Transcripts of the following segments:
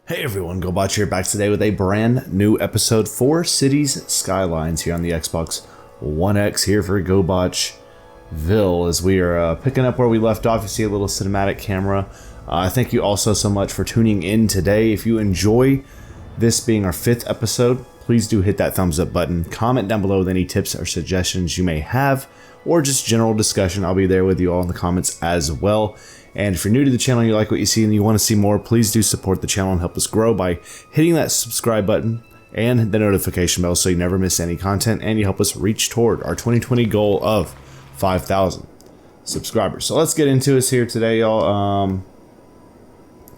Hey everyone, GoBotch here, back today with a brand new episode for Cities Skylines here on the Xbox One X, here for GoBotchville, as we are picking up where we left off. You see a little cinematic camera. Thank you also so much for tuning in today. If you enjoy this being our 5th episode, please do hit that thumbs up button. Comment down below with any tips or suggestions you may have, or just general discussion. I'll be there with you all in the comments as well. And if you're new to the channel and you like what you see and you want to see more, please do support the channel and help us grow by hitting that subscribe button and the notification bell so you never miss any content, and you help us reach toward our 2020 goal of 5,000 subscribers. So let's get into this here today, y'all.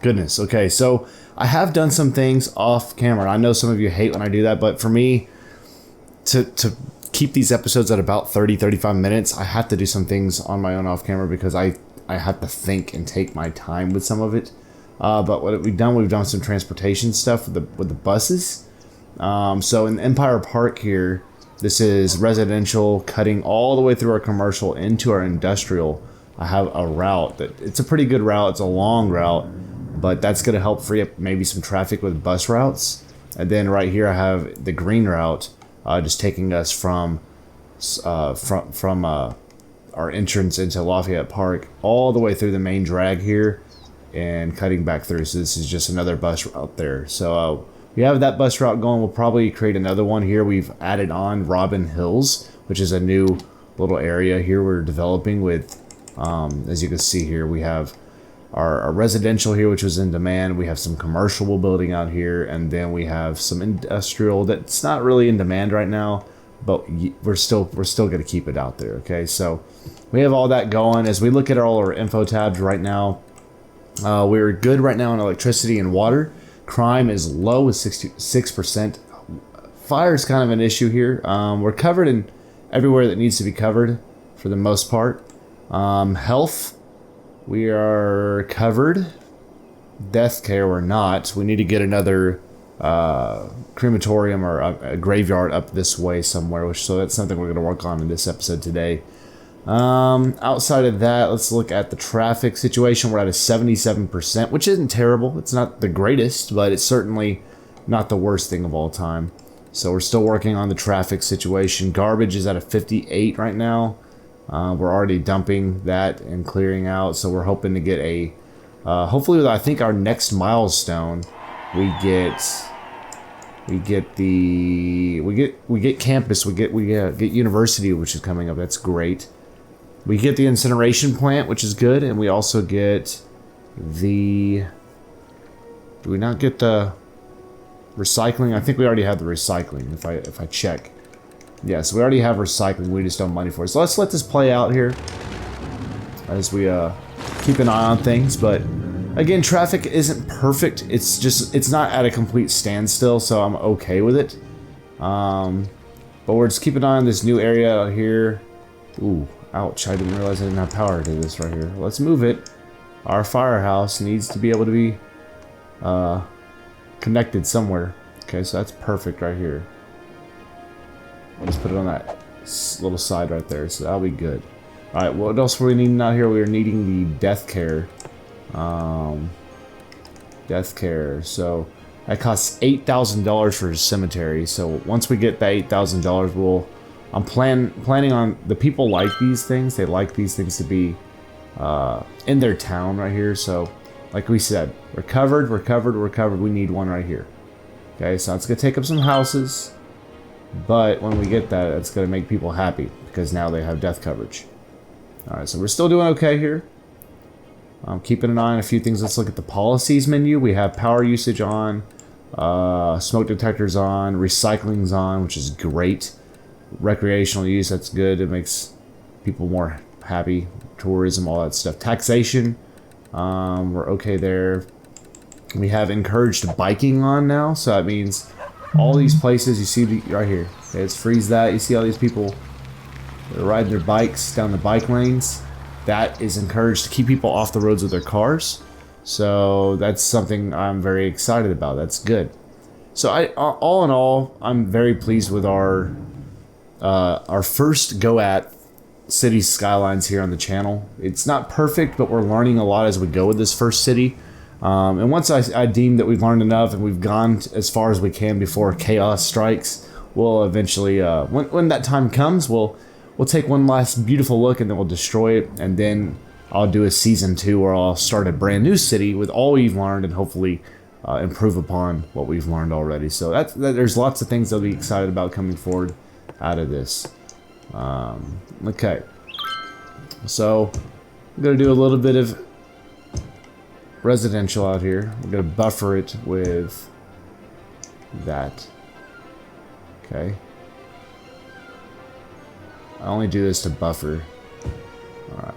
Goodness. Okay, so I have done some things off camera. I know some of you hate when I do that, but for me to keep these episodes at about 30-35 minutes, I have to do some things on my own off camera because I have to think and take my time with some of it. But what we've done some transportation stuff with the buses. So in Empire Park here, this is residential, cutting all the way through our commercial into our industrial. I have a route it's a pretty good route. It's a long route, but that's going to help free up maybe some traffic with bus routes. And then right here I have the green route, just taking us from our entrance into Lafayette Park all the way through the main drag here and cutting back through. So this is just another bus route there. So we have that bus route going. We'll probably create another one here. We've added on Robin Hills, which is a new little area here we're developing with, as you can see here, we have our residential here, which was in demand. We have some commercial we're building out here, and then we have some industrial that's not really in demand right now, but we're still going to keep it out there. Okay, so we have all that going. As we look at all our info tabs right now, we're good right now on electricity and water. Crime is low with 66%. Fire is kind of an issue here. We're covered in everywhere that needs to be covered for the most part. Health, we are covered. Death care, we're not. We need to get another crematorium or a graveyard up this way somewhere, so that's something we're going to work on in this episode today. Outside of that, let's look at the traffic situation. We're at a 77%, which isn't terrible. It's not the greatest, but it's certainly not the worst thing of all time. So we're still working on the traffic situation. Garbage is at a 58 right now. We're already dumping that and clearing out, so we're hoping to get a hopefully with, I think, our next milestone, we get campus, we get university, which is coming up. That's great. We get the incineration plant, which is good, and we also get the, do we not get the recycling? I think we already have the recycling if I check. Yes, we already have recycling, we just don't have money for it. So let's let this play out here as we keep an eye on things. But again, traffic isn't perfect. It's not at a complete standstill, so I'm okay with it. But we're just keeping an eye on this new area out here. Ooh, ouch, I didn't realize I didn't have power to this right here. Let's move it. Our firehouse needs to be able to be connected somewhere. Okay, so that's perfect right here. Let's put it on that little side right there, so that'll be good. Alright, what else were we needing out here? We are needing the death care. Death care. So that costs $8,000 for a cemetery. So once we get that $8,000, I'm planning on, the people like these things. They like these things to be in their town right here. So like we said, we're covered. We need one right here. Okay, so it's gonna take up some houses. But when we get that, it's going to make people happy because now they have death coverage. Alright, so we're still doing okay here. I'm keeping an eye on a few things. Let's look at the policies menu. We have power usage on, smoke detectors on, recycling's on, which is great. Recreational use, that's good. It makes people more happy. Tourism, all that stuff. Taxation, we're okay there. We have encouraged biking on now, so that means all these places you see right here. Okay, let's freeze that. You see all these people riding their bikes down the bike lanes. That is encouraged to keep people off the roads with their cars. So that's something I'm very excited about. That's good. So all in all, I'm very pleased with our first go at Cities Skylines here on the channel. It's not perfect, but we're learning a lot as we go with this first city. And once I deem that we've learned enough and we've gone as far as we can before chaos strikes, we'll eventually, when that time comes, we'll take one last beautiful look and then we'll destroy it. And then I'll do a season 2 where I'll start a brand new city with all we've learned and hopefully improve upon what we've learned already. So there's lots of things I'll be excited about coming forward out of this. Okay. So I'm going to do a little bit of residential out here. I'm going to buffer it with that. Okay. I only do this to buffer. Alright.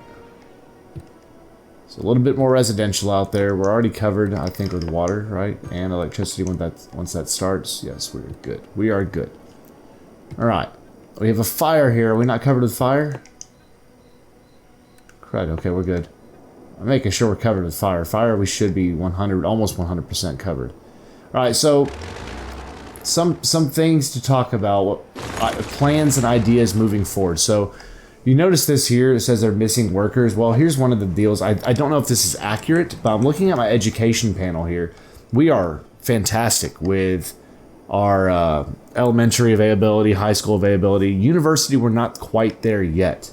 So a little bit more residential out there. We're already covered, I think, with water, right? And electricity once that starts. Yes, we're good. We are good. Alright. We have a fire here. Are we not covered with fire? Crud, okay, we're good. I'm making sure we're covered with fire. Fire, we should be 100, almost 100% covered. Alright, so some things to talk about. What plans and ideas moving forward. So you notice this here, it says they're missing workers. Well, here's one of the deals. I don't know if this is accurate, but I'm looking at my education panel here. We are fantastic with our elementary availability, high school availability. University, we're not quite there yet.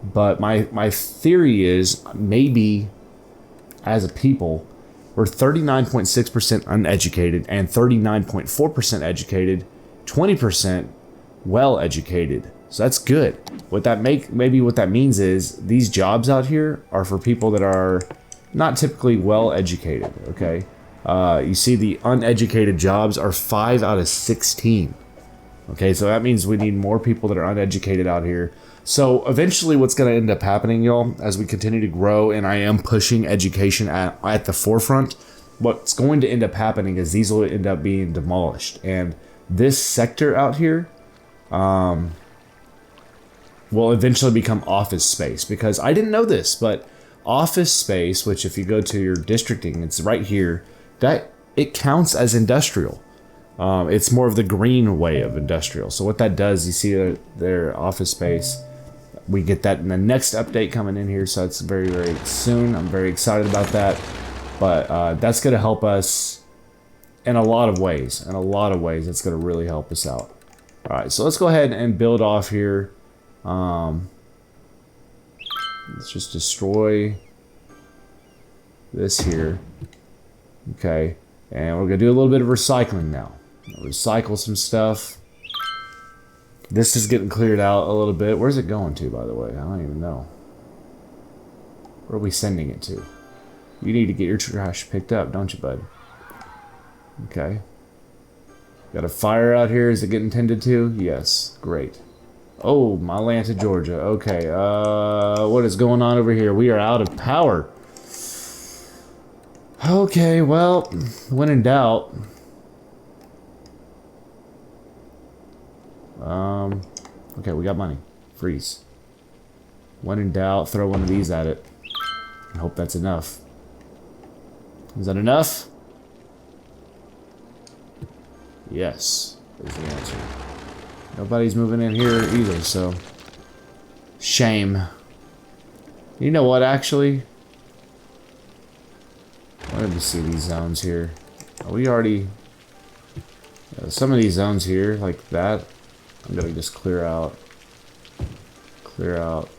But my theory is maybe as a people, we're 39.6% uneducated and 39.4% educated, 20% well educated. So that's good. What that means is these jobs out here are for people that are not typically well educated. Okay, you see the uneducated jobs are 5 out of 16. Okay, so that means we need more people that are uneducated out here. So eventually what's going to end up happening, y'all, as we continue to grow, and I am pushing education at the forefront, what's going to end up happening is these will end up being demolished. And this sector out here will eventually become office space. Because I didn't know this, but office space, which if you go to your districting, it's right here, that it counts as industrial. It's more of the green way of industrial. So what that does, you see their office space. We get that in the next update coming in here, so it's very, very soon. I'm very excited about that. But that's going to help us in a lot of ways. In a lot of ways, it's going to really help us out. All right, so let's go ahead and build off here. Let's just destroy this here. Okay, and we're going to do a little bit of recycling now. Recycle some stuff. This is getting cleared out a little bit. Where's it going to, by the way? I don't even know. Where are we sending it to? You need to get your trash picked up, don't you, bud? Okay. Got a fire out here. Is it getting tended to? Yes. Great. Oh, my Atlanta, Georgia. Okay. What is going on over here? We are out of power. Okay, well, when in doubt... okay, we got money. Freeze. When in doubt, throw one of these at it. I hope that's enough. Is that enough? Yes, is the answer. Nobody's moving in here either, so... Shame. You know what, actually? Let me see these zones here. Are we already... some of these zones here, like that, I'm gonna just clear out. Clear out.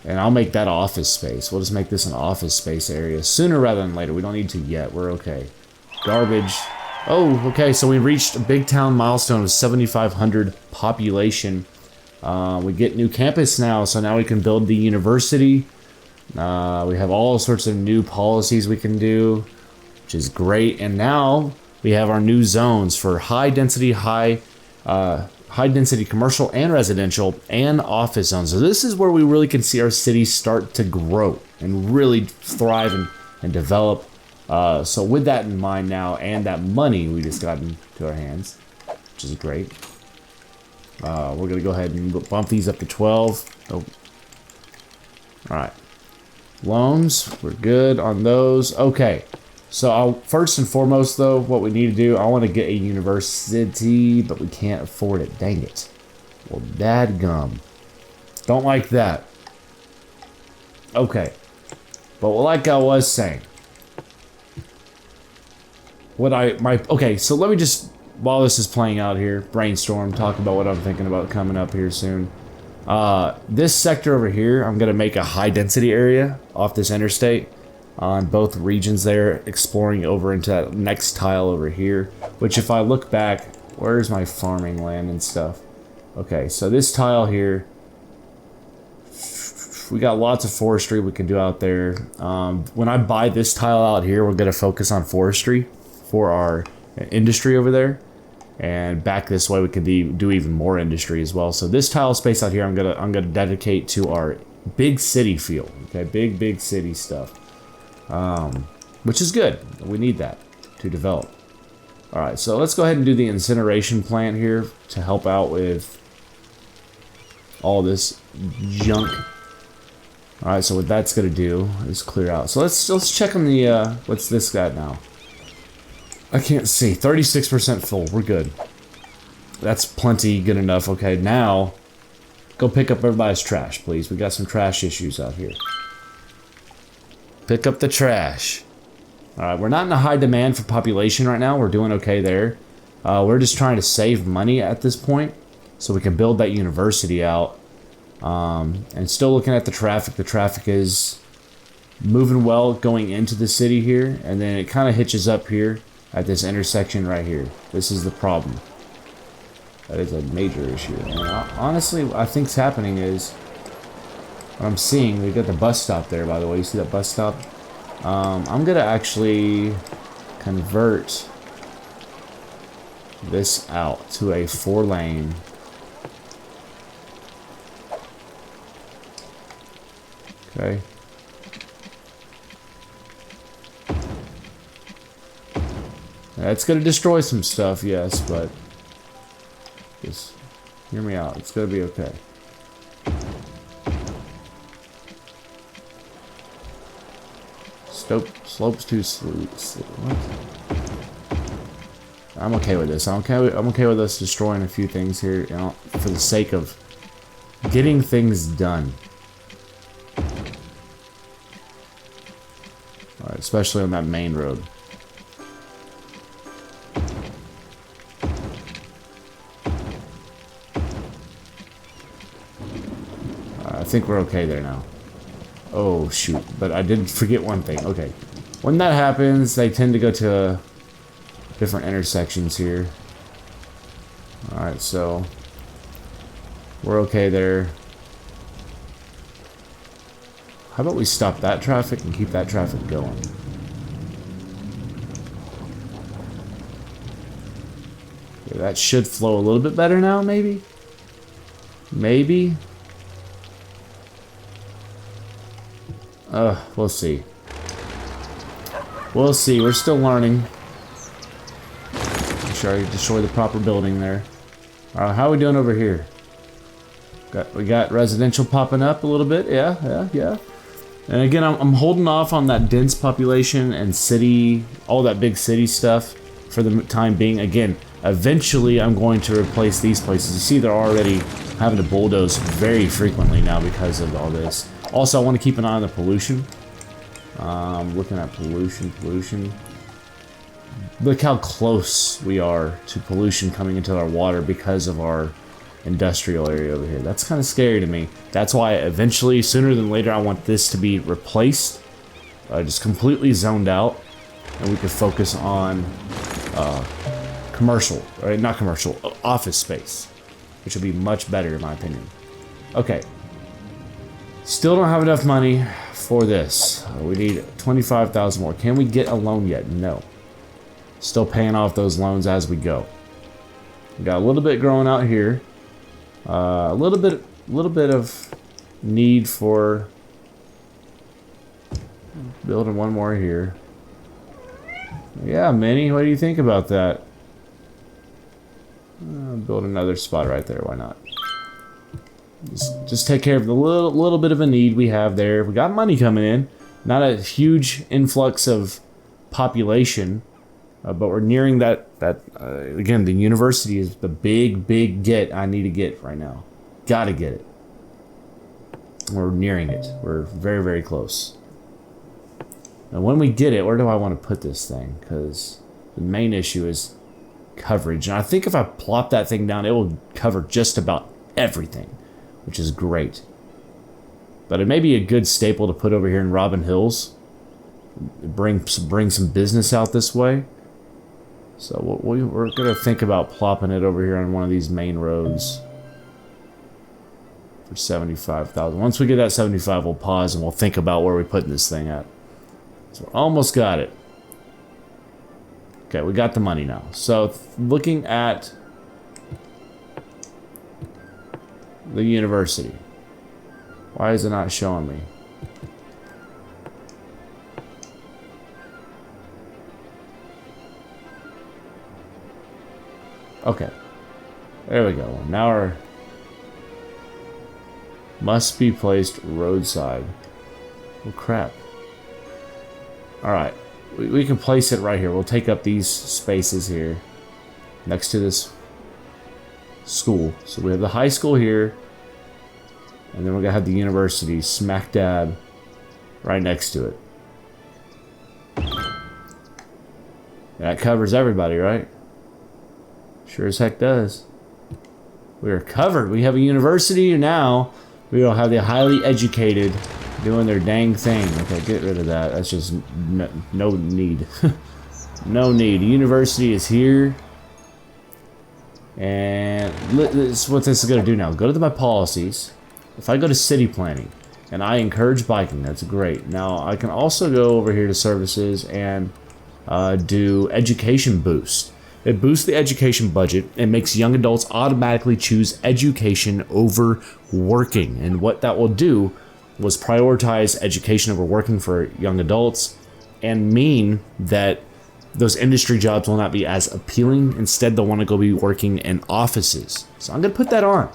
And I'll make that office space. We'll just make this an office space area. Sooner rather than later. We don't need to yet. We're okay. Garbage. Oh, okay, so we reached a big town milestone of 7,500 population. We get new campus now, so now we can build the university. We have all sorts of new policies we can do, which is great. And now we have our new zones for high density commercial and residential and office zones. So this is where we really can see our city start to grow and really thrive and develop. So with that in mind now, and that money we just got into our hands, which is great. We're going to go ahead and bump these up to 12. Oh. All right. Loans, we're good on those. Okay. So first and foremost, though, what we need to do, I want to get a university, but we can't afford it. Dang it. Well, dadgum. Don't like that. Okay. But like I was saying, Okay, so let me just, while this is playing out here, brainstorm, talk about what I'm thinking about coming up here soon. This sector over here, I'm gonna make a high density area off this interstate on both regions there, exploring over into that next tile over here, which if I look back, where's my farming land and stuff? Okay, so this tile here, we got lots of forestry we can do out there. When I buy this tile out here, we're gonna focus on forestry for our industry over there. And back this way, we could do even more industry as well. So this tile space out here, I'm gonna dedicate to our big city feel. Okay, big city stuff, which is good. We need that to develop. All right, so let's go ahead and do the incineration plant here to help out with all this junk. All right, so what that's gonna do is clear out. So let's check on the what's this got now? I can't see. 36% full. We're good. That's plenty good enough. Okay, now go pick up everybody's trash, please. We got some trash issues out here. Pick up the trash. Alright, we're not in a high demand for population right now. We're doing okay there. We're just trying to save money at this point so we can build that university out. And still looking at the traffic. The traffic is moving well going into the city here, and then it kind of hitches up here at this intersection right here. This is the problem. That is a major issue. And honestly, what I think's happening is, what I'm seeing, we got the bus stop there, by the way. You see that bus stop? I'm gonna actually convert this out to a 4-lane. Okay. It's gonna destroy some stuff, yes, but just hear me out. It's gonna be okay. Slopes too slow. What? I'm okay with this. I'm okay with us destroying a few things here, you know, for the sake of getting things done. All right, especially on that main road. I think we're okay there now. Oh, shoot. But I did forget one thing. Okay. When that happens, they tend to go to different intersections here. Alright, so we're okay there. How about we stop that traffic and keep that traffic going? Okay, that should flow a little bit better now, maybe? Maybe? We'll see. We'll see. We're still learning. Make sure I destroy the proper building there. How are we doing over here? We got residential popping up a little bit. Yeah. And again, I'm holding off on that dense population and city, all that big city stuff for the time being. Again, eventually I'm going to replace these places. You see, they're already having to bulldoze very frequently now because of all this. Also, I want to keep an eye on the pollution. Looking at pollution. Look how close we are to pollution coming into our water because of our industrial area over here. That's kind of scary to me. That's why eventually, sooner than later, I want this to be replaced. Just completely zoned out. And we could focus on commercial, right? Not commercial, office space. Which would be much better in my opinion. Okay. Still don't have enough money for this. We need 25,000 more. Can we get a loan yet? No. Still paying off those loans as we go. We got a little bit growing out here. A little bit of need for building one more here. Yeah, Minnie, what do you think about that? Build another spot right there. Why not? Just take care of the little bit of a need we have there. We got money coming in. Not a huge influx of population, but we're nearing that. Again, the university is the big get I need to get right now. Gotta get it. We're nearing it. We're very, very close. And when we get it, where do I want to put this thing? Because The main issue is coverage. And I think if I plop that thing down, it will cover just about everything, which is great. But it may be a good staple to put over here in Robin Hills. Bring some business out this way. So we're going to think about plopping it over here on one of these main roads for 75,000. Once we get that 75, we'll pause and we'll think about where we're putting this thing at. So almost got it. Okay, we got the money now. So looking at the university. Why is it not showing me? Okay. There we go. Now our must be placed roadside. Oh crap. Alright. We can place it right here. We'll take up these spaces here next to this school. So we have the high school here, and then we're gonna have the university smack dab right next to it. That covers everybody, right? Sure as heck does. We are covered. We have a university now. We don't have the highly educated doing their dang thing. Okay, get rid of that. That's just no need. No need. The university is here. And this is what this is going to do now. Go to my policies. If I go to city planning and I encourage biking, that's great. Now I can also go over here to services and do education boost. It boosts the education budget and makes young adults automatically choose education over working. And what that will do was prioritize education over working for young adults and mean that those industry jobs will not be as appealing. Instead, they'll want to go be working in offices. So I'm going to put that on.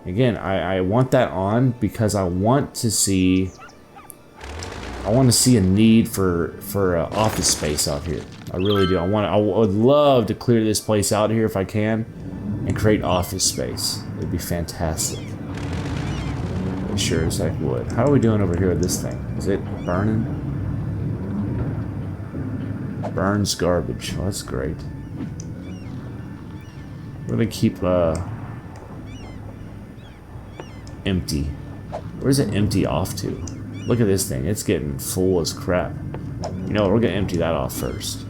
Again, I want that on because I want to see a need for office space out here. I really do. I would love to clear this place out here if I can and create office space. It'd be fantastic. It sure as heck would. How are we doing over here with this thing? Is it burning? Burns garbage. Oh, that's great. We're gonna keep empty. Where's it empty off to? Look at this thing. It's getting full as crap. You know what? We're gonna empty that off first.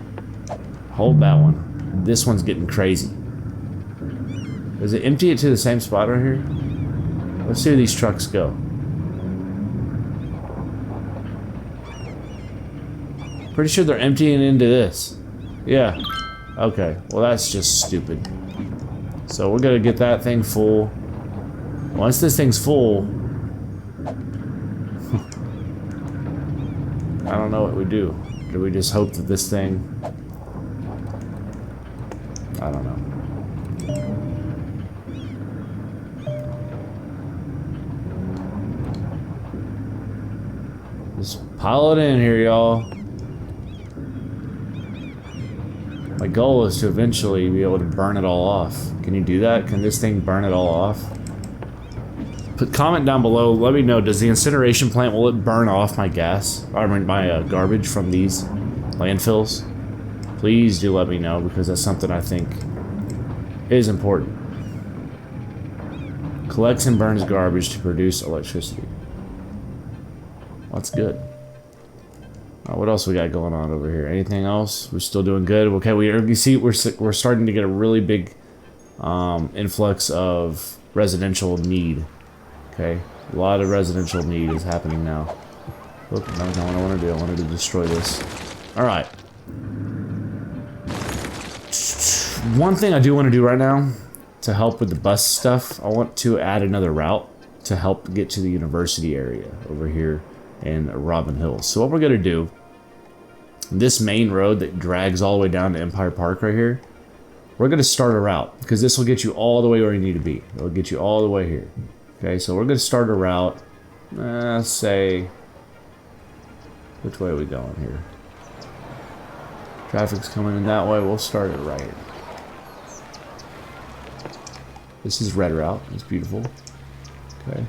Hold that one. This one's getting crazy. Does it empty it to the same spot right here? Let's see where these trucks go. Pretty sure they're emptying into this. Yeah. Okay. Well, that's just stupid. So we're gonna get that thing full. Once this thing's full, I don't know what we do. Do we just hope that this thing... I don't know. Just pile it in here, y'all. My goal is to eventually be able to burn it all off. Can you do that? Can this thing burn it all off? Comment down below. Let me know. Does the incineration plant, will it burn off my gas? I mean, my garbage from these landfills? Please do let me know, because that's something I think is important. Collects and burns garbage to produce electricity. Well, that's good. What else we got going on over here? Anything else? We're still doing good. Okay, you see, we're starting to get a really big influx of residential need. Okay, a lot of residential need is happening now. Oop, no, not what I want to do. I wanted to destroy this. All right. One thing I do want to do right now to help with the bus stuff, I want to add another route to help get to the university area over here in Robin Hills. So what we're gonna do, this main road that drags all the way down to Empire Park right here, we're gonna start a route because this will get you all the way where you need to be. It'll get you all the way here. Okay, so we're gonna start a route. Say, which way are we going here? Traffic's coming in that way. We'll start it right here. This is red route. It's beautiful. Okay.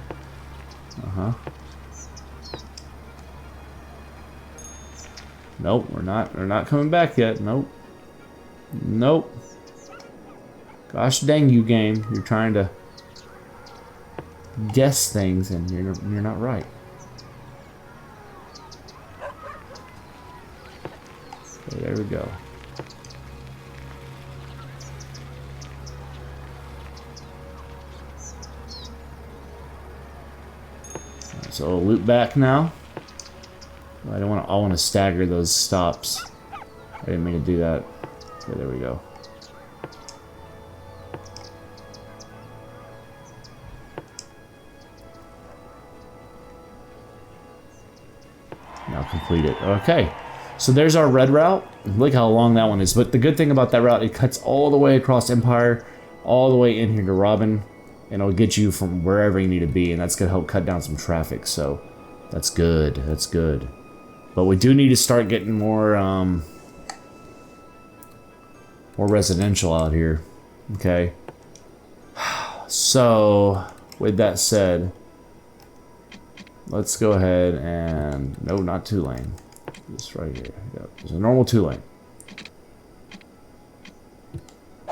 Nope, we're not coming back yet. Nope. Nope. Gosh dang you, game. You're trying to guess things and you're not right. Okay, there we go. So I'll loop back now. I want to stagger those stops. I didn't mean to do that. Okay, there we go. Now complete it. Okay. So there's our red route. Look how long that one is. But the good thing about that route, it cuts all the way across Empire, all the way in here to Robin, and it'll get you from wherever you need to be, and that's going to help cut down some traffic. So that's good. That's good. But we do need to start getting more residential out here. Okay. So with that said, let's go ahead and no, not 2-lane. This right here. Yep. There's a normal 2-lane.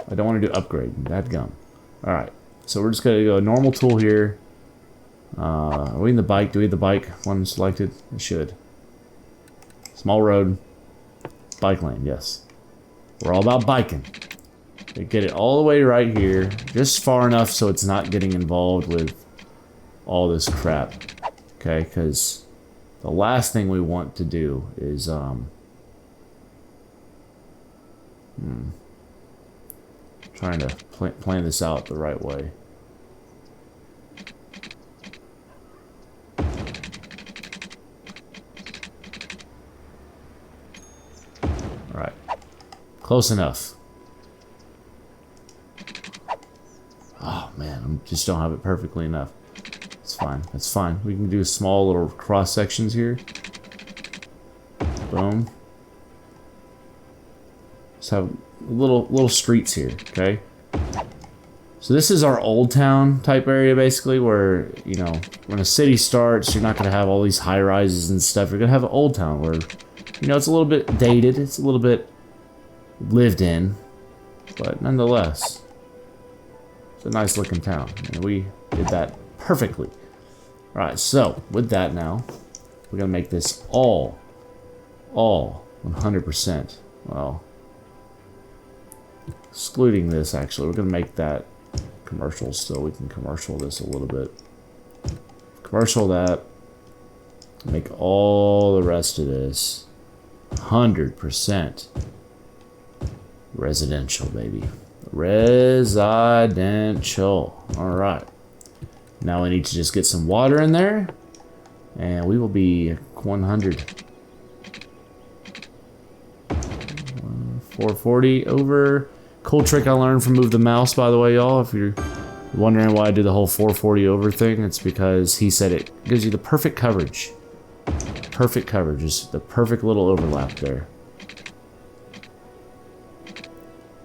I don't want to do upgrade. That gum. All right. So we're just gonna go normal tool here. Are we in the bike? Do we have the bike one selected? We should. Small road. Bike lane. Yes. We're all about biking. We get it all the way right here, just far enough so it's not getting involved with all this crap. Okay, because the last thing we want to do is trying to plan this out the right way. All right, close enough. Oh man, I just don't have it perfectly enough. It's fine. That's fine. We can do small little cross sections here. Boom. Just have little streets here. Okay. So this is our old town type area, basically, where, you know, when a city starts, you're not going to have all these high rises and stuff. You're going to have an old town where, you know, it's a little bit dated. It's a little bit lived in, but nonetheless, it's a nice looking town. And we did that perfectly. Alright, so with that now, we're gonna make this all 100%. Well, excluding this, actually, we're gonna make that commercial still. We can commercial this a little bit. Commercial that. Make all the rest of this 100% residential, baby. Residential. Alright. Now we need to just get some water in there, and we will be 100. 440 over. Cool trick I learned from Move the Mouse, by the way, y'all. If you're wondering why I did the whole 440 over thing, it's because he said it gives you the perfect coverage. Perfect coverage. Just the perfect little overlap there.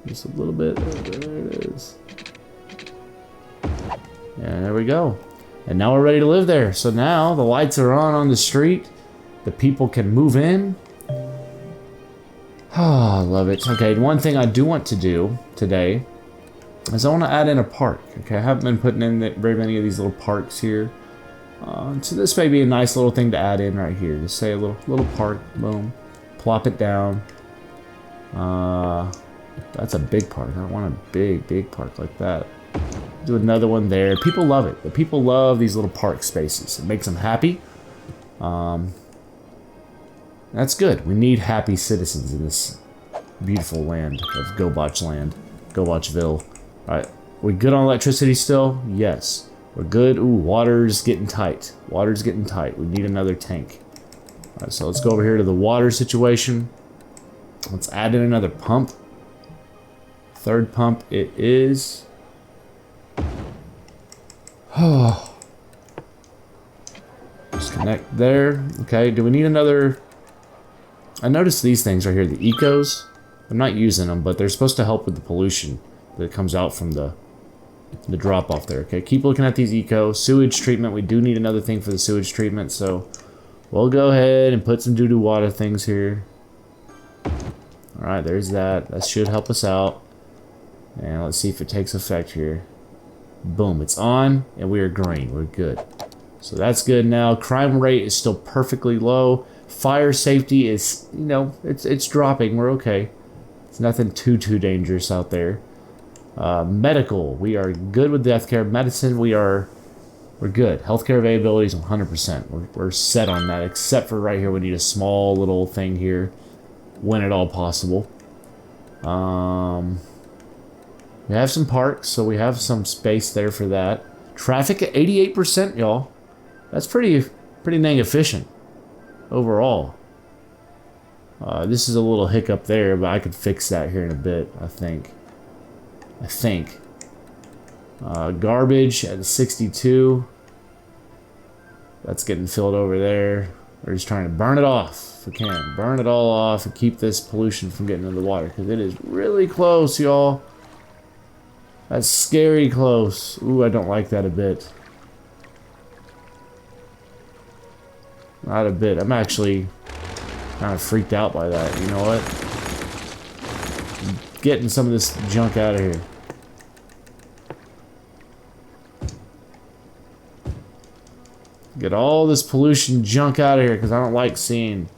Just a little bit. There it is. And there we go. And now we're ready to live there. So now the lights are on the street. The people can move in. Oh, I love it. Okay, one thing I do want to do today is I want to add in a park. Okay, I haven't been putting in very many of these little parks here. So this may be a nice little thing to add in right here. Just say a little park. Boom. Plop it down. That's a big park. I don't want a big park like that. Do another one there. People love it. The people love these little park spaces. It makes them happy. That's good. We need happy citizens in this beautiful land of GoBotch land. GoBotchville. Alright. We good on electricity still? Yes. We're good. Ooh, water's getting tight. Water's getting tight. We need another tank. Alright, so let's go over here to the water situation. Let's add in another pump. Third pump it is. Just connect there. Okay, do we need another? I noticed these things right here, the ecos. I'm not using them, but they're supposed to help with the pollution that comes out from the drop off there. Okay, keep looking at these eco. Sewage treatment, we do need another thing for the sewage treatment, so we'll go ahead and put some doo-doo water things here. Alright, there's that. That should help us out. And let's see if it takes effect here. Boom, it's on, and we are green. We're good. So that's good now. Crime rate is still perfectly low. Fire safety is, you know, it's dropping. We're okay. It's nothing too dangerous out there. Medical, we are good with deathcare. Medicine, we're good. Healthcare availability is 100%. We're set on that, except for right here. We need a small little thing here, when at all possible. We have some parks, so we have some space there for that. Traffic at 88%, y'all. That's pretty dang efficient overall. This is a little hiccup there, but I could fix that here in a bit, I think. Garbage at 62. That's getting filled over there. We're just trying to burn it off if we can. Burn it all off and keep this pollution from getting into the water, because it is really close, y'all. That's scary close. Ooh, I don't like that a bit. Not a bit. I'm actually kind of freaked out by that. You know what? I'm getting some of this junk out of here. Get all this pollution junk out of here, because I don't like seeing.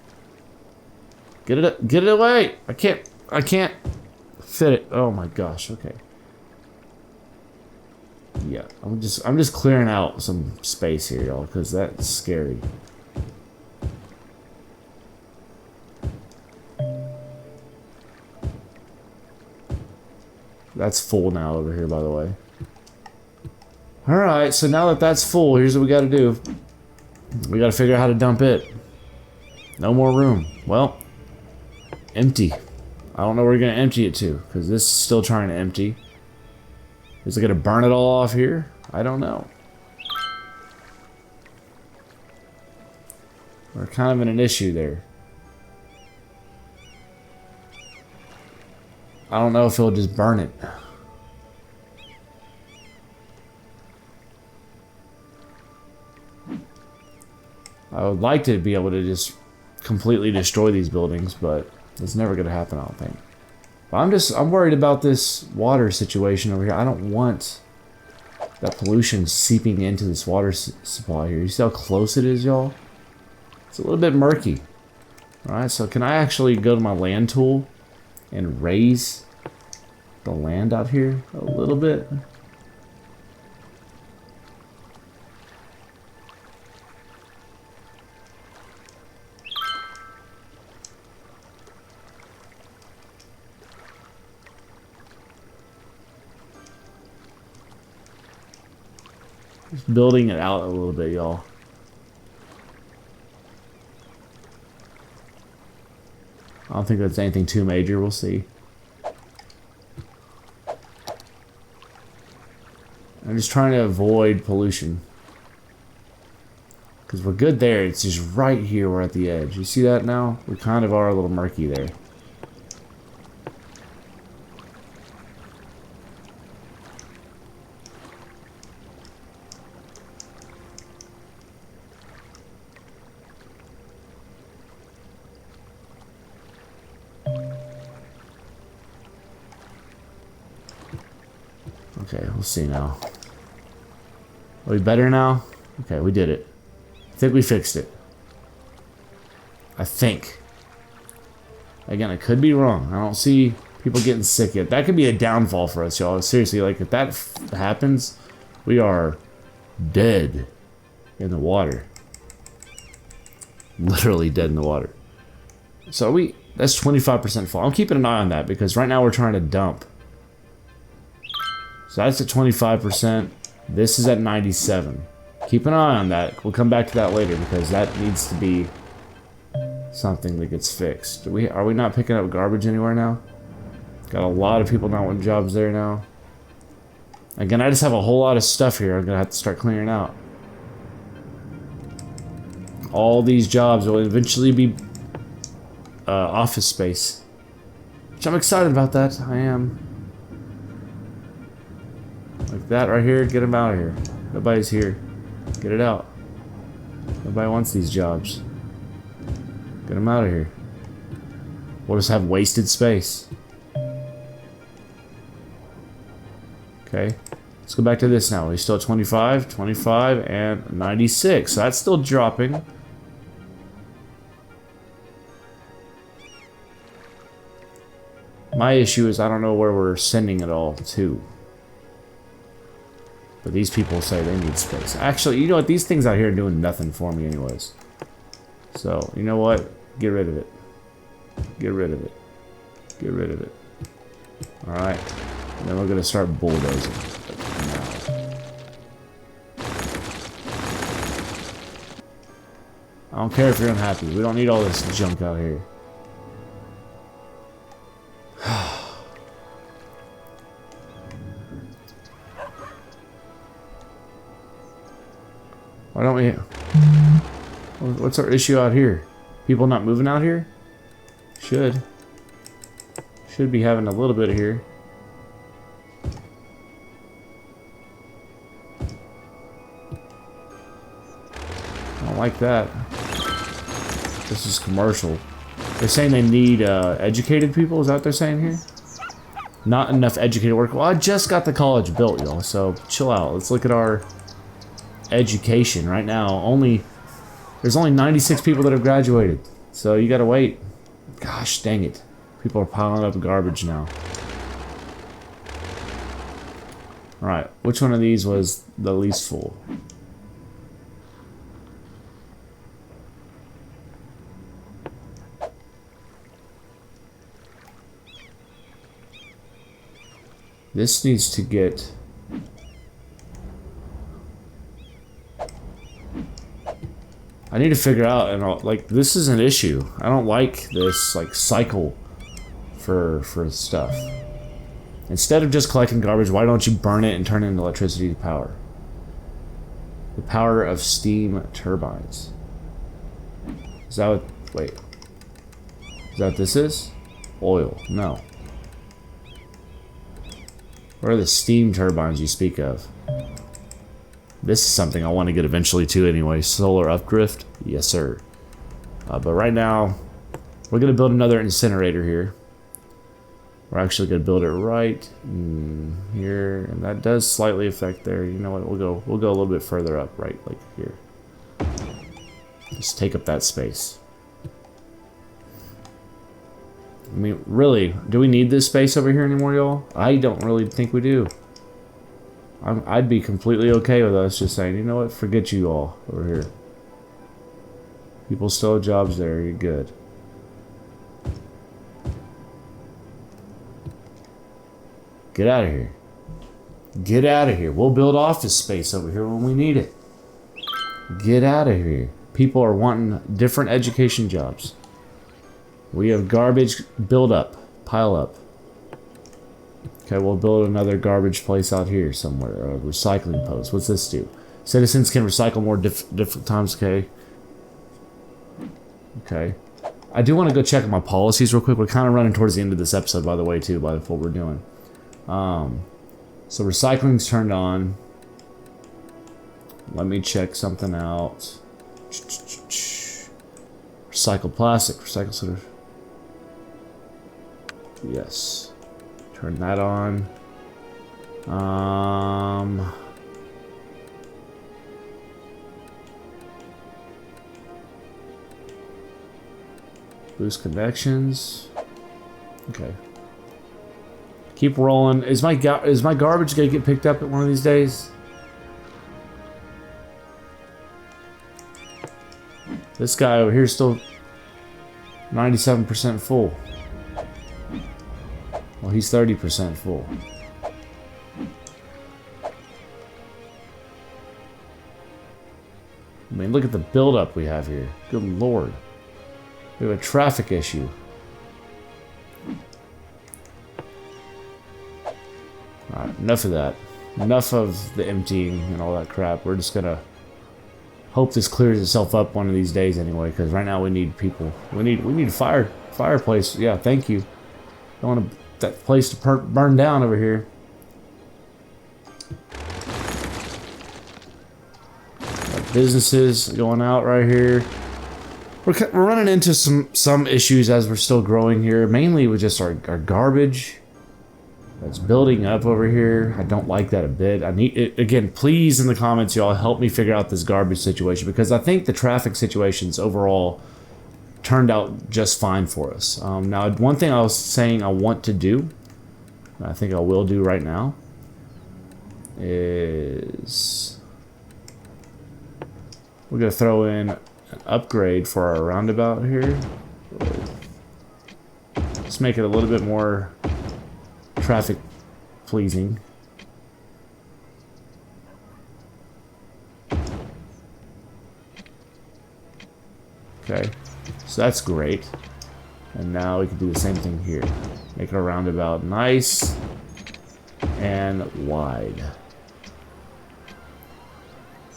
Get it away! I can't fit it. Oh my gosh. Okay. Yeah, I'm just clearing out some space here, y'all, because that's scary. That's full now over here, by the way. Alright, so now that that's full, here's what we gotta do. We gotta figure out how to dump it. No more room. Well, empty. I don't know where we're gonna empty it to, because this is still trying to empty. Is it gonna burn it all off here? I don't know. We're kind of in an issue there. I don't know if it'll just burn it. I would like to be able to just completely destroy these buildings, but it's never gonna happen, I don't think. But I'm worried about this water situation over here. I don't want that pollution seeping into this water supply here. You see how close it is, y'all? It's a little bit murky. Alright, so can I actually go to my land tool and raise the land out here a little bit? Just building it out a little bit, y'all. I don't think that's anything too major. We'll see. I'm just trying to avoid pollution. Because we're good there. It's just right here. We're at the edge. You see that now? We kind of are a little murky there. Okay, we'll see now. Are we better now? Okay, we did it. I think we fixed it. I think. Again, I could be wrong. I don't see people getting sick yet. That could be a downfall for us, y'all. Seriously, like, if that happens, we are dead in the water. Literally dead in the water. So that's 25% full. I'm keeping an eye on that because right now we're trying to dump. So that's at 25%. This is at 97. Keep an eye on that. We'll come back to that later because that needs to be something that gets fixed. Are we not picking up garbage anywhere now? Got a lot of people not wanting jobs there now. Again, I just have a whole lot of stuff here I'm gonna have to start clearing out. All these jobs will eventually be office space. Which I'm excited about that. I am. Like that right here, get them out of here. Nobody's here. Get it out. Nobody wants these jobs. Get them out of here. We'll just have wasted space. Okay. Let's go back to this now. We're still at 25, 25, and 96. So that's still dropping. My issue is I don't know where we're sending it all to. But these people say they need space. Actually, you know what? These things out here are doing nothing for me anyways. So, you know what? Get rid of it. Get rid of it. Get rid of it. Alright. And then we're going to start bulldozing. I don't care if you're unhappy. We don't need all this junk out here. Why don't we... What's our issue out here? People not moving out here? Should be having a little bit of here. I don't like that. This is commercial. They're saying they need educated people. Is that what they're saying here? Not enough educated work. Well, I just got the college built, y'all. So chill out. Let's look at our education right now. There's only 96 people that have graduated. So you gotta wait. Gosh dang it. People are piling up garbage now. Alright, which one of these was the least full? This needs to get... I need to figure out, and like, this is an issue. I don't like this, like, cycle for stuff. Instead of just collecting garbage, why don't you burn it and turn it into electricity to power? The power of steam turbines. Is that what... Wait. Is that what this is? Oil. No. What are the steam turbines you speak of? This is something I want to get eventually too anyway. Solar updrift? Yes, sir. But right now, we're going to build another incinerator here. We're actually going to build it right here. And that does slightly affect there. You know what? We'll go a little bit further up, right? Like here. Just take up that space. I mean, really, do we need this space over here anymore, y'all? I don't really think we do. I'd be completely okay with us just saying, you know what, forget you all over here. People still have jobs there, you're good. Get out of here. Get out of here. We'll build office space over here when we need it. Get out of here. People are wanting different education jobs. We have garbage build up, pile up. Okay, we'll build another garbage place out here somewhere. A recycling post. What's this do? Citizens can recycle more different times. Okay. Okay. I do want to go check my policies real quick. We're kind of running towards the end of this episode, by the way, too, by what we're doing. So recycling's turned on. Let me check something out. Recycle plastic. Recycle sort of. Yes. Turn that on. Boost connections. Okay. Keep rolling. Is my garbage gonna get picked up at one of these days? This guy over here is still 97% full. Well, he's 30% full. I mean, look at the buildup we have here. Good lord. We have a traffic issue. Alright, enough of that. Enough of the emptying and all that crap. We're just gonna hope this clears itself up one of these days anyway, because right now we need people. We need a fireplace. Yeah, thank you. Don't want that place to burn down over here. Got businesses going out right here. we're running into some issues as we're still growing here, mainly with just our garbage that's building up over here. I don't like that a bit. I need it, again, please in the comments, y'all help me figure out this garbage situation, because I think the traffic situations overall turned out just fine for us. Now, one thing I was saying I want to do, I think I will do right now, is we're gonna throw in an upgrade for our roundabout here. Let's make it a little bit more traffic pleasing. Okay, so that's great. And now we can do the same thing here. Make it a roundabout nice and wide,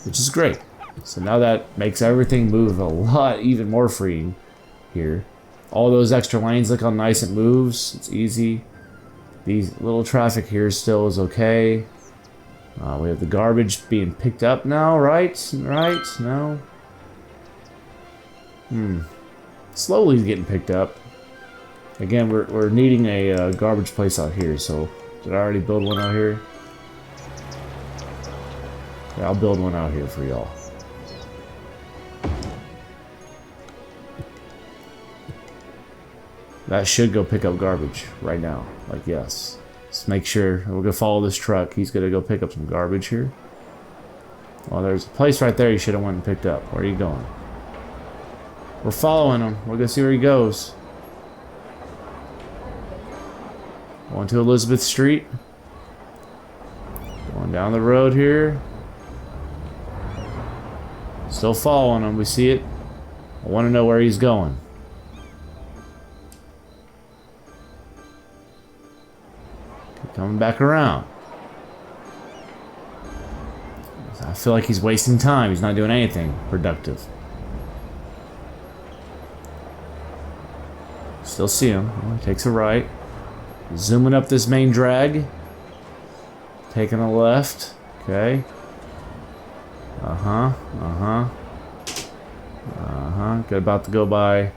which is great. So now that makes everything move a lot even more freeing here. All those extra lanes, look how nice it moves. It's easy. These little traffic here still is okay. We have the garbage being picked up now, right? Right? No? Slowly getting picked up. Again, we're needing a garbage place out here, so did I already build one out here? Yeah, I'll build one out here for y'all. That should go pick up garbage right now. Like, yes. Let's make sure. We're going to follow this truck. He's going to go pick up some garbage here. Well, there's a place right there you should have went and picked up. Where are you going? We're following him. We're going to see where he goes. Going to Elizabeth Street. Going down the road here. Still following him. We see it. I want to know where he's going. Coming back around. I feel like he's wasting time. He's not doing anything productive. Still see him. Oh, he takes a right. Zooming up this main drag. Taking a left. Okay. Got about to go by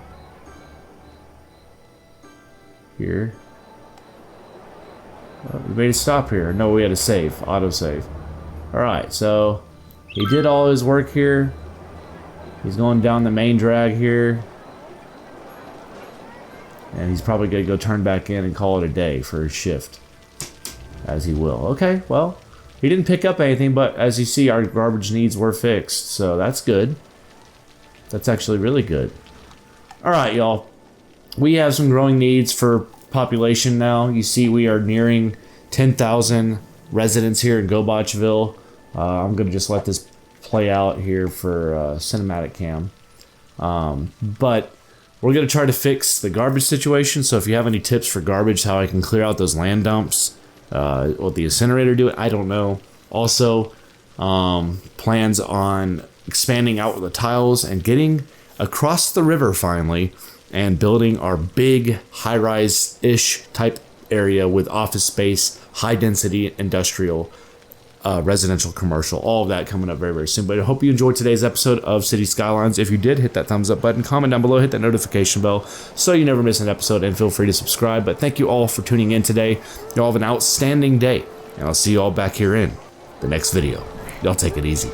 here. We made a stop here. No, we had to save. Auto-save. Alright, so he did all his work here. He's going down the main drag here. And he's probably going to go turn back in and call it a day for his shift. As he will. Okay, well, he didn't pick up anything, but as you see, our garbage needs were fixed. So that's good. That's actually really good. Alright, y'all. We have some growing needs for population now. You see we are nearing 10,000 residents here in Gobotchville. I'm going to just let this play out here for cinematic cam. But we're going to try to fix the garbage situation. So if you have any tips for garbage, how I can clear out those land dumps, will the incinerator do it? I don't know. Also, plans on expanding out with the tiles and getting across the river finally and building our big high-rise-ish type area with office space, high-density industrial, residential, commercial, all of that coming up very, very soon. But I hope you enjoyed today's episode of City Skylines. If you did, hit that thumbs up button, comment down below, hit that notification bell so you never miss an episode, and feel free to subscribe. But thank you all for tuning in today. You all have an outstanding day, and I'll see you all back here in the next video. Y'all take it easy.